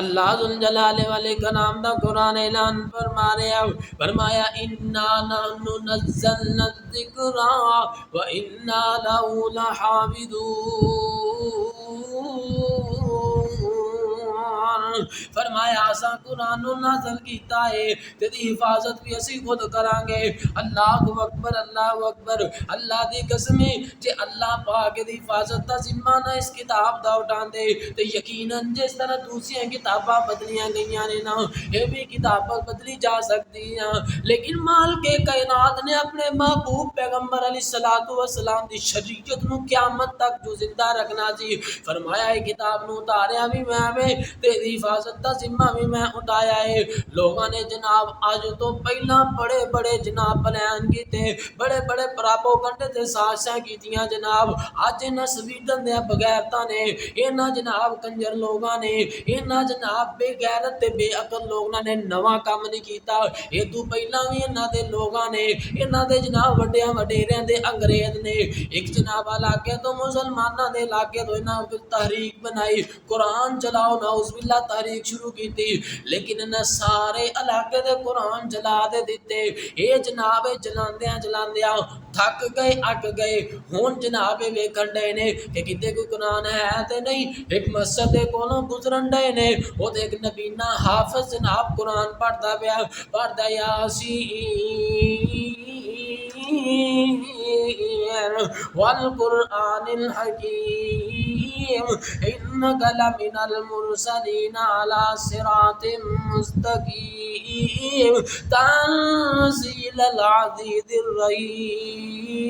اللہ ذوالجلال والاکرام دا قرآن اعلان فرما رہا، فرمایا انا نحن نزلنا الذکر وانا له لحافظون، فرمایا اساں قرآن نو نازل کیتا ہے تیری حفاظت بھی اسی خود کران گے۔ اللہ اکبر، اللہ اکبر، اللہ دی قسم جے اللہ پاک دی حفاظت دا ذمہ نہ اس کتاب دا اٹھان دے تے یقیناً جس طرح دوسری کتاباں بدلیاں گئیاں نے نا یہ بھی کتاباں بدلی جا سکتی ہیں، لیکن مال کے کائنات نے اپنے محبوب پیغمبر علیہ الصلوۃ والسلام دی شریعت نو قیامت تک جو زندہ رکھنا سی، فرمایا ہے کتاب نو اتاریا بھی میں تیری حفاظت دا ذمہ بھی میں اٹھایا ہے۔ لوگوں نے جناب آج تو پہلا بڑے بڑے جناب پلان کیتے، بڑے بڑے پراپوگنڈے تے سازشاں کیتیاں جناب، اج انہاں سویڈن دے بغیرتاں نے، انہاں جناب کنجر لوگاں نے، انہاں جناب بے غیرت تے بے عقل لوگاں نے نواں کام نہیں کیتا، اے تو پہلا بھی انہاں دے لوگاں نے، انہاں دے جناب وڈیاں وڈیریاں دے انگریز نے ایک جناب علاقے تو مسلماناں دے علاقے تو انہاں تحریک بنائی، قرآن چلاؤ نعوذ باللہ تحریک شروع کی تھی، لیکن انہاں سارے علاقے دے قرآن جلا دے دیتے۔ اے جناب جلاندیاں جلاندیاں تھک گئے اک گئے، ہون جناب ویکھن ڈے نے کہ کتے کوئی قرآن ہے تے نہیں، ایک مسجد دے کولوں گزرن ڈے نے وہ ایک نبینہ حافظ جناب قرآن پڑھدا پیا، پڑھدا یاسین والقرآن الحکیم انک لمن المرسلین علی صراط مستقیم تنزیل العزیز الرحیم۔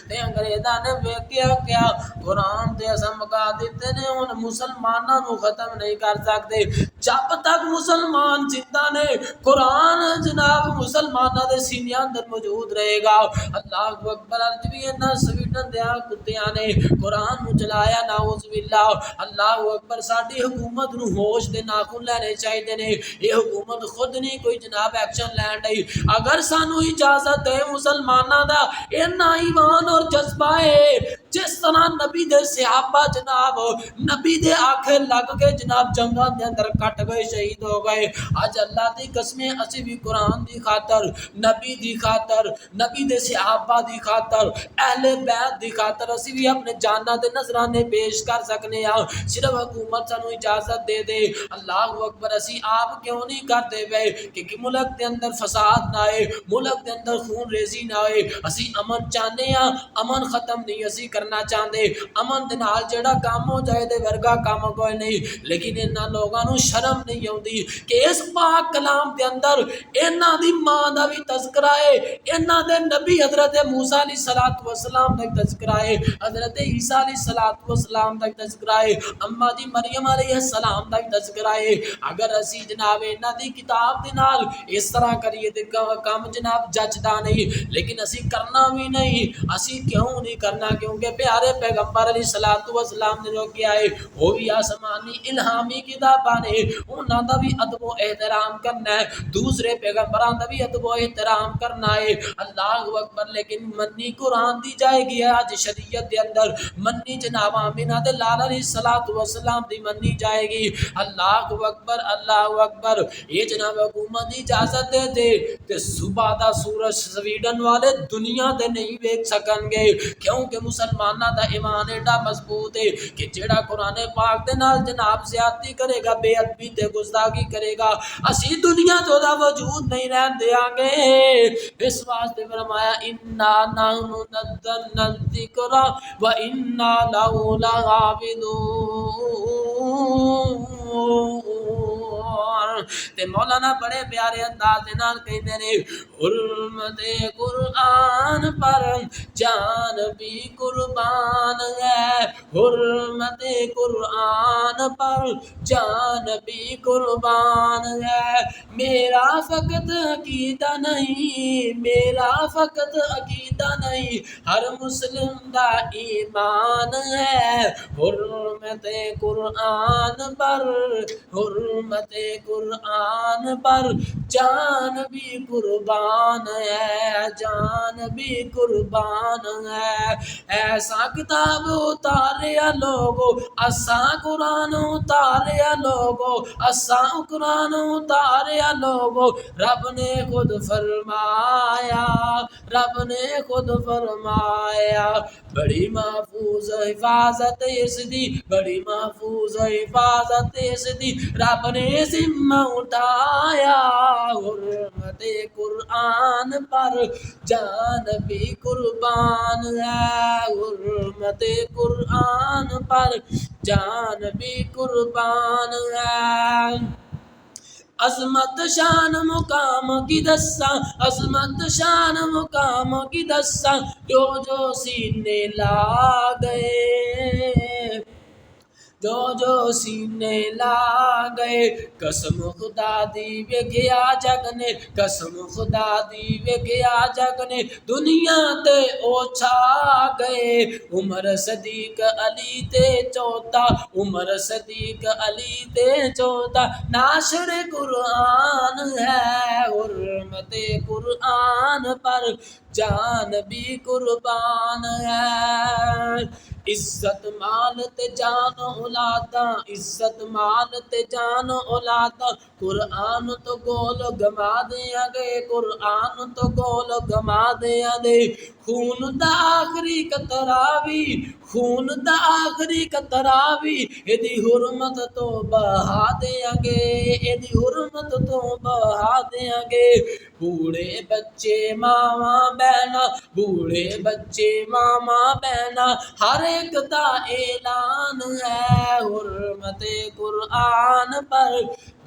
تے انگریزاں نے ویکھیا کیا قرآن تے اساں مکا دیتے نے، ہن مسلماناں نو ختم نہیں کر سکتے، جب تک مسلمان زندہ نے قرآن جناب مسلماناں دے سینیاں اندر موجود رہے گا۔ اللہ اکبر، اج بھی انہاں سویڈن دے کتیاں نے قرآن نو چلایا نعوذ باللہ۔ اللہ اکبر، ساڈی حکومت نو ہوش دے ناخن لینے چاہیے نے، یہ حکومت خود نہیں کوئی جناب ایکشن لین ڈئی، اگر سانو اجازت ہے مسلماناں دا اینا ایمان اور جذبہ ہے جس طرح نبی دے صحابہ جناب نبی دے آنکھیں لگ کے جناب جنگاں دے اندر کٹ گئے شہید ہو گئے، آج اللہ دی قسمیں اسی بھی قرآن دی خاطر، نبی دی خاطر، نبی دے صحابہ دی خاطر، اہل بیت دی خاطر اسی بھی اپنے جاناں دے نذرانے پیش کر سکنے ہاں، صرف حکومت سانو اجازت دے دے۔ اللہ اکبر، اسی آپ کیوں نہیں کرتے پئے کہ ملک دے اندر فساد نہ آئے، ملک دے اندر خون ریزی نہ ہوئے، اسی امن چاہنے ہاں، امن ختم نہیں اسی کرنا چاہتے، امن دے نال جڑا کام ہو جائے دے ورگا کام کوئی نہیں، لیکن انہاں لوگاں نو شرم نہیں آؤندی کہ اس پاک کلام دے اندر انہاں دی ماں دا بھی تذکرہ ہے، انہاں دے نبی حضرت موسیٰ علیہ السلام دا تذکرہ ہے، حضرت عیسیٰ علیہ السلام دا تذکرہ ہے، اماں دی مریم علیہ السلام دا تذکرہ ہے۔ اگر اسی جناب انہاں دی کتاب دے نال اس طرح کریے تے کام جناب جچدا نہیں، لیکن اسی کرنا بھی نہیں، اسی کیوں نہیں کرنا؟ کیونکہ پیارے پیغمبر علیہ السلام نے جو کیا ہے وہ بھی آسمانی الہامی کتاباں نے، انہاں دا بھی ادب و احترام کرنا ہے، دوسرے پیغمبراں دا بھی ادب و احترام کرنا ہے۔ اللہ اکبر، لیکن منی قرآن دی جائے گی آج شریعت دے اندر، منی جناب آمینہ دے لال علیہ السلام دی منی جائے گی۔ اللہ اکبر، اللہ اکبر، یہ جناب حکومت دی اجازت دے دے تے صبح دا سورج سویڈن والے دنیا دے نہیں ویکھ سکن گے، کیونکہ مسلماناں دا ایمان ایڈا مضبوط ہے کہ جڑا قرآن پاک دے نال جناب زیادتی کرے گا، بے ادبی تے گستاخی کرے گا، اسی دنیا تو دا وجود نہیں رہن دیاں گے۔ اس واسطے فرمایا انا نحن نزلنا الذکر وانا لہ لحافظون۔ تے مولانا بڑے پیارے انداز دے نال کہندے نے، حرمت قرآن پر جان بھی قربان ہے، حرمت قرآن پر جان بھی قربان ہے، میرا فقط عقیدہ نہیں، میرا فقط عقیدہ نہیں، ہر مسلم دا ایمان ہے، حرمت قرآن پر، حرمت قرآن قرآن پر جان بھی قربان ہے، جان بھی قربان ہے۔ ایسا کتاب اتاریا لوگو اساں قرآن اتاریا لوگو، اساں قرآن اتاریا لوگو، رب نے خود فرمایا، رب نے خود فرمایا بڑی محفوظ حفاظت اس دی، بڑی محفوظ حفاظت اس دی، رب نے ذمہ اٹھایا۔ حرمت قرآن پر جان بھی قربان ہے، حرمت قرآن پر جان بھی قربان ہے۔ عظمت شان مقام کی دساں، عظمت شان مقام کی دساں، جو جو سینے لا گئے، جو جو سینے لا گئے، قسم خدا دی ویکھیا جگ نے، قسم خدا دی ویکھیا جگ نے، دنیا تے او چھا گئے۔ عمر صدیق علی تے چوتھا، عمر صدیق علی تے چوتھا، ناشر قرآن ہے۔ حرمت قرآن پر جان بھی قربان ہے۔ عزت مال تے جان اولاداں، عزت مال تے جان اولاداں، قرآن تو گول گما دیاں گے، قرآن تو گول گما دیاں گے۔ خون دا آخری قطرہ وی، خون دا آخری قطرہ وی، ایدی حرمت تو بہا دیاں گے، ایدی حرمت تو بہا دیاں گے۔ بوڑھے بچے ماواں بہنا، بوڑھے بچے ماواں بہنا، ہر ایک دا اعلان ہے۔ حرمت قرآن پر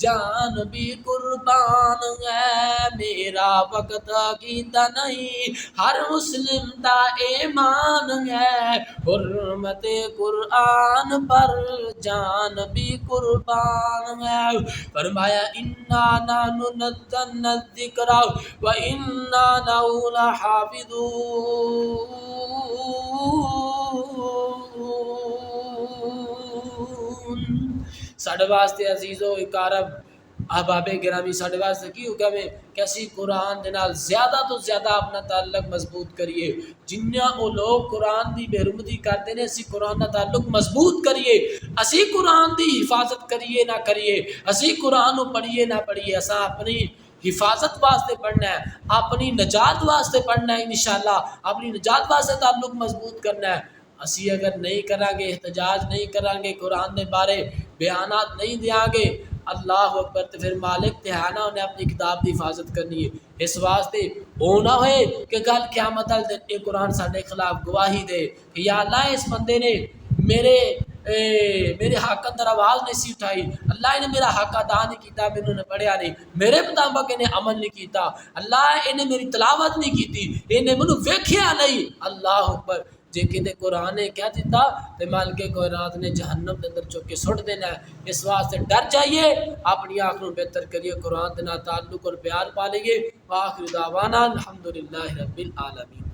جان بھی قربان ہے۔ میرا وقت عقیدہ نہیں، ہر مسلم دا ایمان ہے۔ حرمت قرآن پر جان بھی قربان ہے۔ فرمایا اِنَّا نَحْنُ نَزَّلْنَا الذِّكْرَ وَإِنَّا لَهُ لَحَافِظُونَ۔ ساڈے واسطے عزیزو اقارب احباب گرامی، ساڈے واسطے کی حکم ہے کہ اسی قرآن دے نال زیادہ تو زیادہ اپنا تعلق مضبوط کریے۔ جنیاں او لوگ قرآن دی بے رمدی کرتے ہیں، اسی قرآن دا تعلق مضبوط کریے، اسی قرآن دی حفاظت کریے نہ کریے، اسی قرآن نو پڑھیے نہ پڑھیے، اساں اپنی حفاظت واسطے پڑھنا ہے، اپنی نجات واسطے پڑھنا ہے، انشاءاللہ اپنی نجات واسطے تعلق مضبوط کرنا ہے۔ اسی اگر نہیں کریں گے، احتجاج نہیں کریں گے، قرآن دے بارے بیانات نہیں دیاں گے، اللہ اکبر، تو پھر مالک تہانا انہیں اپنی کتاب دی حفاظت کرنی ہے۔ اس واسطے او نہ ہوئے کہ کل قیامت والے دن یہ قرآن سارے خلاف گواہی دے کہ یا اللہ اس بندے نے میرے حق اندر آواز نہیں سی اٹھائی، اللہ نے میرا حق ادا نہیں کیتا، میں نے پڑھیا نہیں، میرے مطابق انہیں عمل نہیں کیتا، اللہ انہیں میری تلاوت نہیں کیتی، انہیں منو ویکھیا نہیں۔ اللہ اکبر، جے کہ قرآن نے کہہ دیتا تو مالک کائنات نے جہنم کے اندر چوک کے سٹ دینا ہے۔ اس واسطے ڈر جائیے، اپنی آنکھوں بہتر کریے، قرآن کے نال تعلق اور پیار پا لیے۔ وآخر دعوانا الحمدللہ رب العالمین۔